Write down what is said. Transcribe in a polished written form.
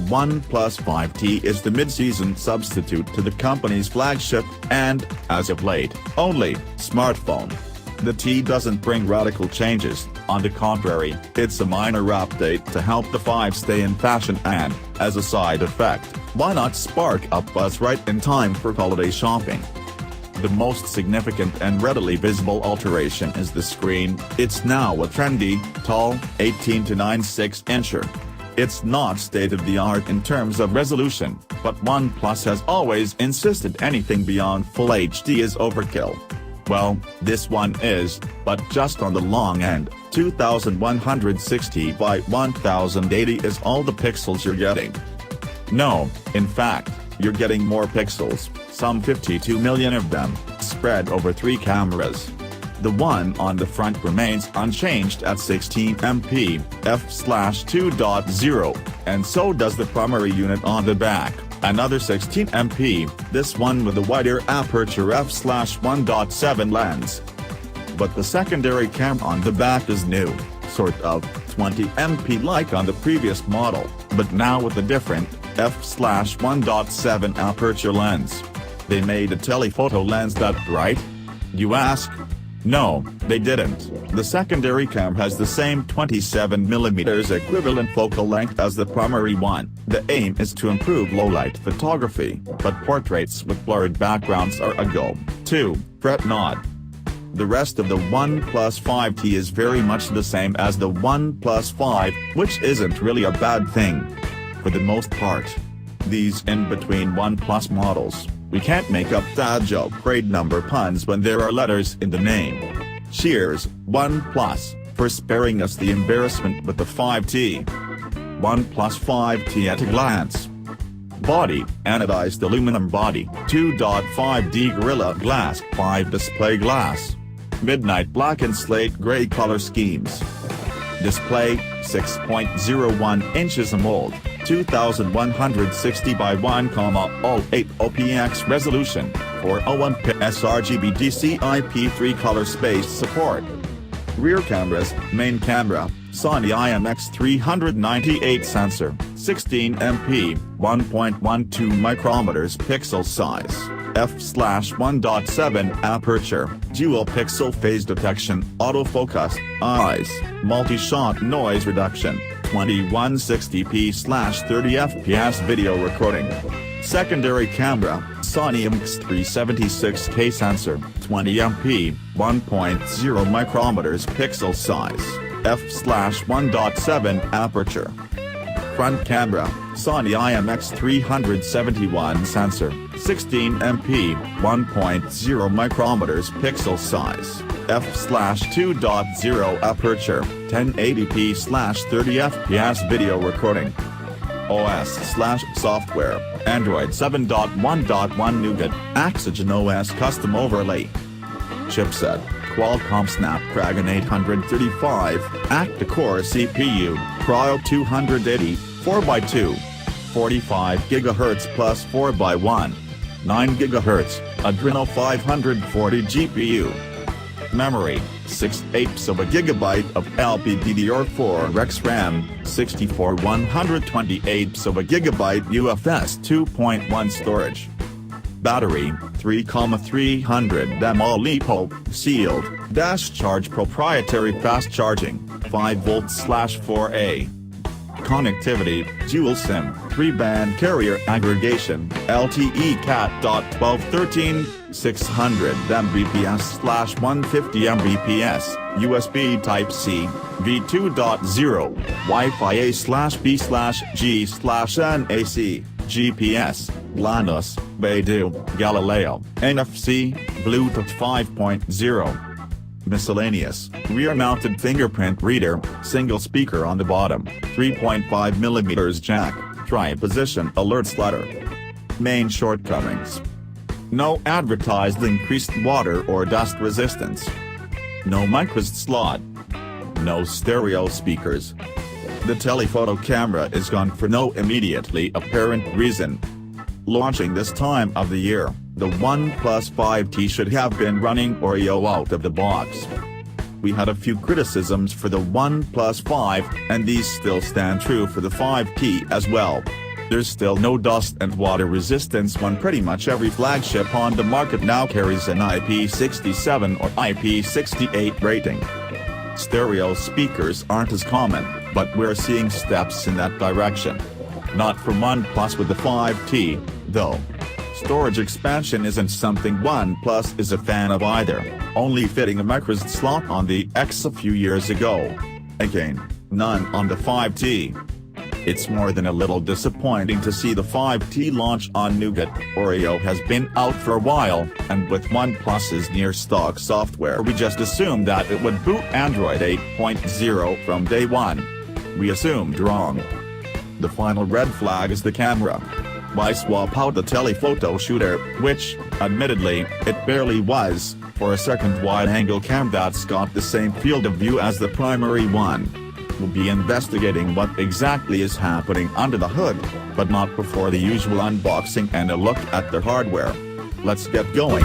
OnePlus 5T is the mid-season substitute to the company's flagship, and, as of late, only, smartphone. The T doesn't bring radical changes, on the contrary, it's a minor update to help the 5 stay in fashion and, as a side effect, why not spark up buzz right in time for holiday shopping? The most significant and readily visible alteration is the screen. It's now a trendy, tall, 18 to 9.6-incher. It's not state-of-the-art in terms of resolution, but OnePlus has always insisted anything beyond Full HD is overkill. Well, this one is, but just on the long end. 2160 by 1080 is all the pixels you're getting. No, in fact, you're getting more pixels, some 52 million of them, spread over 3 cameras. The one on the front remains unchanged at 16MP, f/2.0, and so does the primary unit on the back, another 16MP, this one with a wider aperture f/1.7 lens. But the secondary camera on the back is new, sort of, 20MP like on the previous model, but now with a different, f/1.7 aperture lens. They made a telephoto lens that bright? You ask? No, they didn't. The secondary camera has the same 27mm equivalent focal length as the primary one. The aim is to improve low-light photography, but portraits with blurred backgrounds are a go, too, fret not. The rest of the OnePlus 5T is very much the same as the OnePlus 5, which isn't really a bad thing. For the most part. These in-between OnePlus models, we can't make up dad joke grade number puns when there are letters in the name. Cheers, OnePlus, for sparing us the embarrassment with the 5T. OnePlus 5T at a glance. Body, anodized aluminum body, 2.5D Gorilla Glass 5 display glass. Midnight black and slate gray color schemes. Display, 6.01 inches AMOLED, 2160 by 1,08 OPX resolution, 401p sRGB DCI-P3 color space support. Rear cameras, main camera, Sony IMX398 sensor, 16MP, 1.12 micrometers pixel size, f/1.7 aperture, dual pixel phase detection, autofocus, eyes, multi-shot noise reduction, 2160p/30fps video recording. Secondary camera, Sony IMX376K sensor, 20MP, 1.0 micrometers pixel size, f/1.7 aperture. Front camera, Sony IMX371 sensor, 16MP, 1.0 micrometers pixel size, f/2.0 aperture, 1080p/30fps video recording. OS/software, Android 7.1.1 Nougat, OxygenOS custom overlay. Chipset, Qualcomm Snapdragon 835, octa-core CPU, Kryo 280, 4x2, 45 GHz plus 4x1, 9 GHz, Adreno 540 GPU. Memory, 6/8 of a gigabyte of LPDDR4X RAM, 64 128 of a gigabyte UFS 2.1 storage. Battery, 3,300 mAh sealed, dash charge proprietary fast charging, 5V/4A. Connectivity, dual SIM, 3-band carrier aggregation, LTE Cat.12 13,600 Mbps/150 Mbps, USB Type-C, v2.0, Wi-Fi A/B/G/NAC, GPS, GLONASS, Beidou, Galileo, NFC, Bluetooth 5.0. Miscellaneous, rear-mounted fingerprint reader, single speaker on the bottom, 3.5mm jack, tri-position alerts ladder. Main shortcomings. No advertised increased water or dust resistance. No microSD slot. No stereo speakers. The telephoto camera is gone for no immediately apparent reason. Launching this time of the year, the OnePlus 5T should have been running Oreo out of the box. We had a few criticisms for the OnePlus 5, and these still stand true for the 5T as well. There's still no dust and water resistance when pretty much every flagship on the market now carries an IP67 or IP68 rating. Stereo speakers aren't as common, but we're seeing steps in that direction. Not for OnePlus with the 5T, though. Storage expansion isn't something OnePlus is a fan of either, only fitting a microSD slot on the X a few years ago. Again, none on the 5T. It's more than a little disappointing to see the 5T launch on Nougat. Kryo has been out for a while, and with OnePlus's near-stock software we just assumed that it would boot Android 8.0 from day one. We assumed wrong. The final red flag is the camera. Why swap out the telephoto shooter, which, admittedly, it barely was, for a second wide-angle cam that's got the same field of view as the primary one? We'll be investigating what exactly is happening under the hood, but not before the usual unboxing and a look at the hardware. Let's get going.